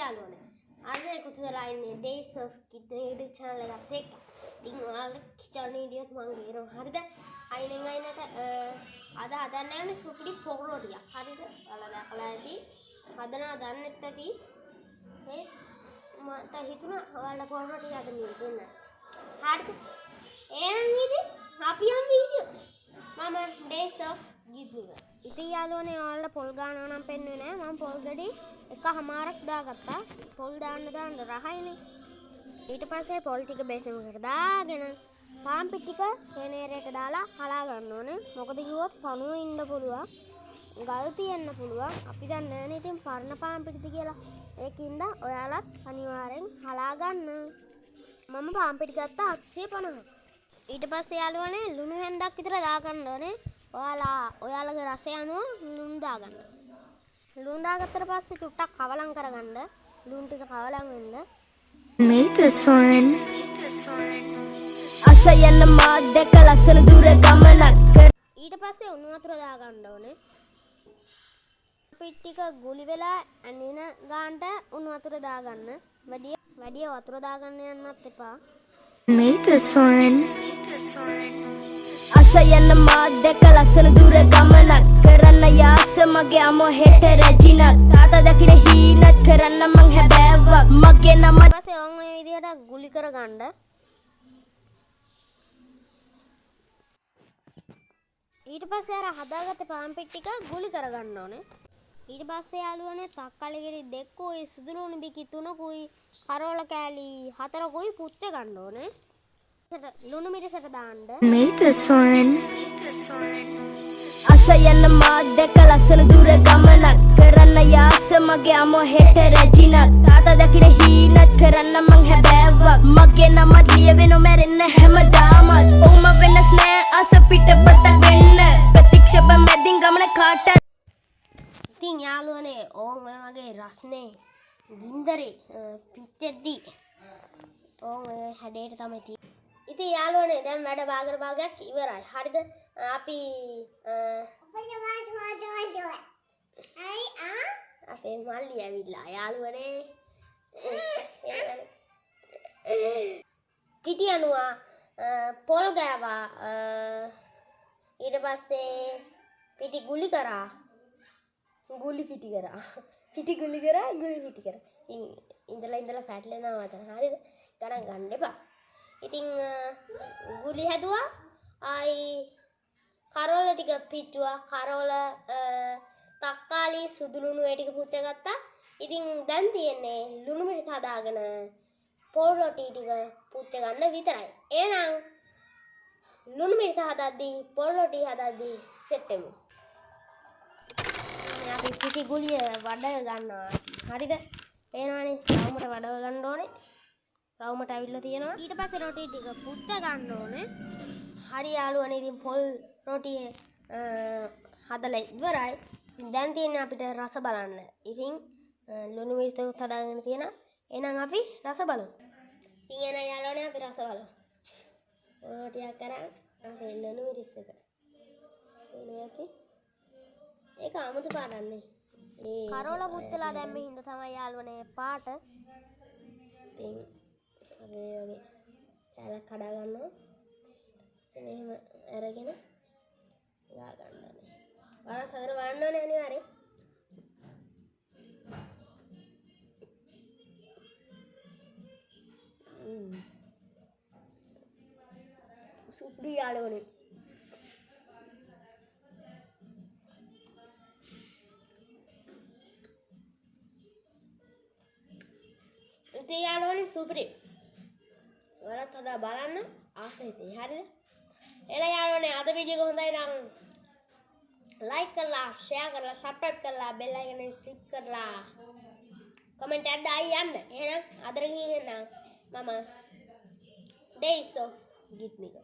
යාළුවනේ. අද එකතු වෙලා ඉන්නේ Days of Kid YouTube channel එකත් එක්ක. ඉතින් ඔයාලට channel වීඩියෝත් මම ගේනවා. හරිද? අයිනෙන් අයිනට අද හදන්න යන්නේ සුපිරි පොරො ටිකක්. හරිද? ඔයාලා දැකලා ඇති. හදනවා දන්නෙත් ඇති. මට හිතුණා ඔයාලා පොරො ටික අද දෙන්න. හරිද? එහෙනම් ඉතින් අපි යමු වීඩියෝ. මම Days of Kid එක. ඉතින් යාළුවනේ ඔයාලා පොල් ගානවා නම් පෙන්වන්නේ නැහැ. මම පොල් ගෙඩි එකමාරක් දාගත්තා. පොල් දාන්න රහයිනේ. ඊට පස්සේ පොල් ටික බේසමකට දාගෙන පාන් පිටික කේනේරයට දාලා හලා ගන්න ඕනේ. මොකද කිව්වොත් පණුව ඉන්න පුළුවන්. ගල් තියෙන්න පුළුවන්. අපි දන්නේ නැහැ ඉතින් පරණ පාන් පිටිද කියලා. ඒකින්ද ඔයාලත් අනිවාර්යෙන් හලා ගන්න. මම පාන් පිටි ගත්තා 750. ඊට පස්සේ යාළුවනේ ලුණු හැන්දක් විතර දාගන්න ඕනේ. ඔයාලගේ රසය අනුව ලුණු දාගන්න. ලුණු දාගත්තට පස්සේ චුට්ටක් කවලම් කරගන්න. ලුණු ටික කවලම් වෙන්න. Made this one. අසයන්න මා දෙක ලස්සන දුර ගමනක්. ඊට පස්සේ උණු වතුර දාගන්න ඕනේ. පිටික ගුලි වෙලා ඇනින ගානට උණු වතුර දාගන්න. වැඩි වතුර දාගන්න යන්නත් එපා. Made this one. අසයන්න මා දෙක ලස්සන දුර ගමනක් කරන්න යාස මගේ අමෝ හෙට රැජිනක් තාතා දකින හීනත් කරන්න මං හැබෑවක් මගේ නම පස්සේ ඔන් ඔය විදිහට ගුලි කරගන්න. ඊට පස්සේ අර හදාගත්ත පාන් පිටි ටික ගුලි කරගන්න ඕනේ. ඊට පස්සේ යාළුවනේ තක්කාලි ගෙඩි දෙකකුයි සුදුලුණු බිකි තුනකුයි කරෝල කෑලි 4කුයි පුච්ච ගන්න ඕනේ. ලුණු මිරිසට දාන්න. Made this one. අසයන්න මා දෙක ලස්සන දුර ගමනක් කරන්න යාස මගේ අමෝ හෙට රැජිනක් තාතා දකින හීනත් කරන්න මං හැබෑවක් මගේ නමත් ලියවෙනො මැරෙන්න හැමදාමත් ඔහුම වෙනස් නෑ අස පිටපතක් වෙන්න ප්‍රතික්ෂේප මැදින් ගමන කාට. ඉතින් යාළුවනේ ඕම වගේ රස්නේ ගින්දරේ පිච්චෙද්දි ඕම හැඩයට තමයි තියෙන්නේ. ඉතින් යාළුවනේ දැන් වැඩ භාගයක් ඉවරයි. හරිද? අපි අපේ මල්ලි ඇවිල්ලා යාළුවනේ පිටි අනුවා පොල් ගෑවා. ඊට පස්සේ පිටි ගුලි කරා. පිටි ගුලි කරා. ඉඳලා පැටලෙනවා මතන. හරිද? ගණන් ගන්න එපා. ඉතින් ගුලි හැදුවා. ආයි කරෝල ටික පිටුවා. කරෝල තක්කාලි සුදුලුණු ඒ ටික පුච්ච ගත්තා. ඉතින් දැන් තියෙන්නේ ලුණු මිරිස් හදාගෙන පොල් රොටි ටික පුච්ච ගන්න විතරයි. එහෙනම් ලුණු මිරිස් හදද්දී පොල් රොටි හදද්දී සෙට් වෙමු. අපි පිටි ගුලිය වඩ ගන්නවා. හරිද? පේනවනේ රවුමට වඩව ගන්න ඕනේ. රවුමට ඇවිල්ලා තියෙනවා. ඊට පස්සේ රොටි ටික පුච්ච ගන්න ඕනේ. හරි යාළුවනේ ඉතින් පොල් රොටි හදලා ඉවරයි. දැන් තියෙන්නේ අපිට රස බලන්න. ඉතින් ලුණු මිරිස් එකත් හදාගෙන තියෙනවා. එහෙනම් අපි රස බලමු. ඉතින් එන යාළුවනේ අපි රස බලමු. ටිකක් කරන් අපි ලුණු මිරිස් එක. එනවා ඇති. ඒක 아무තු පාටන්නේ. කරෝල පුච්චලා දැම්මේ හින්දා තමයි යාළුවනේ පාට. ඉතින් අපි වගේ කැලක් කඩා ගන්නවා. එහෙම අරගෙන ගා ගන්නනේ. බලන්න හතර වන්න ඕනේ අනිවාර්යෙන්. සුපිරි යාළුවනේ. ඉතින් යාළුවනේ සුපිරි. ඔයාලත් හදා බලන්න ආසයි තියෙයි. හරිද? එහෙනම් යාළුවනේ අද වීඩියෝ එක හොඳයි නම් like කරලා, share කරලා, subscribe කරලා, bell icon එක click කරලා comment එකක් දායි යන්න. එහෙනම් අදට කියන්න මම Days of Kid එක.